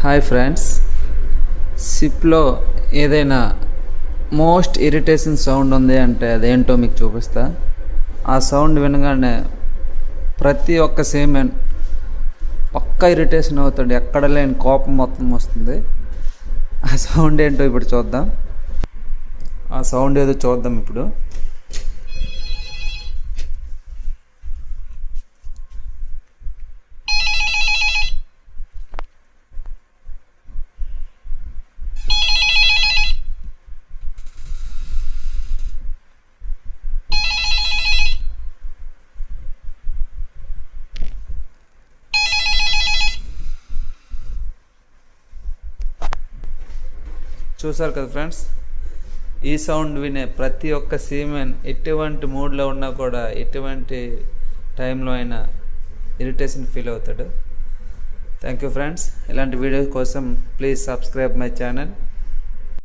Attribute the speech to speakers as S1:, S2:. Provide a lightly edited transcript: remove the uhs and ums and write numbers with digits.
S1: Hi friends, సిప్లో ఏదైనా most irritation sound ఉంది అంటే అదేంటో మీకు చూపిస్తా. ఆ సౌండ్ వినగానే ప్రతి ఒక్క సీమెన్ పక్కా ఇరిటేషన్ అవుతాడు, ఎక్కడ లేని కోపం మొత్తం వస్తుంది. ఆ సౌండ్ ఏంటో ఇప్పుడు చూద్దాం. ఆ సౌండ్ ఏదో చూద్దాం ఇప్పుడు. చూసారు కదా ఫ్రెండ్స్, ఈ సౌండ్ వినే ప్రతి ఒక్క సీమెన్ ఎటువంటి మూడ్లో ఉన్నా కూడా ఎటువంటి టైంలో అయినా ఇరిటేషన్ ఫీల్ అవుతాడు. Thank you friends. ఇలాంటి వీడియోస్ కోసం ప్లీజ్ సబ్స్క్రైబ్ మై ఛానల్.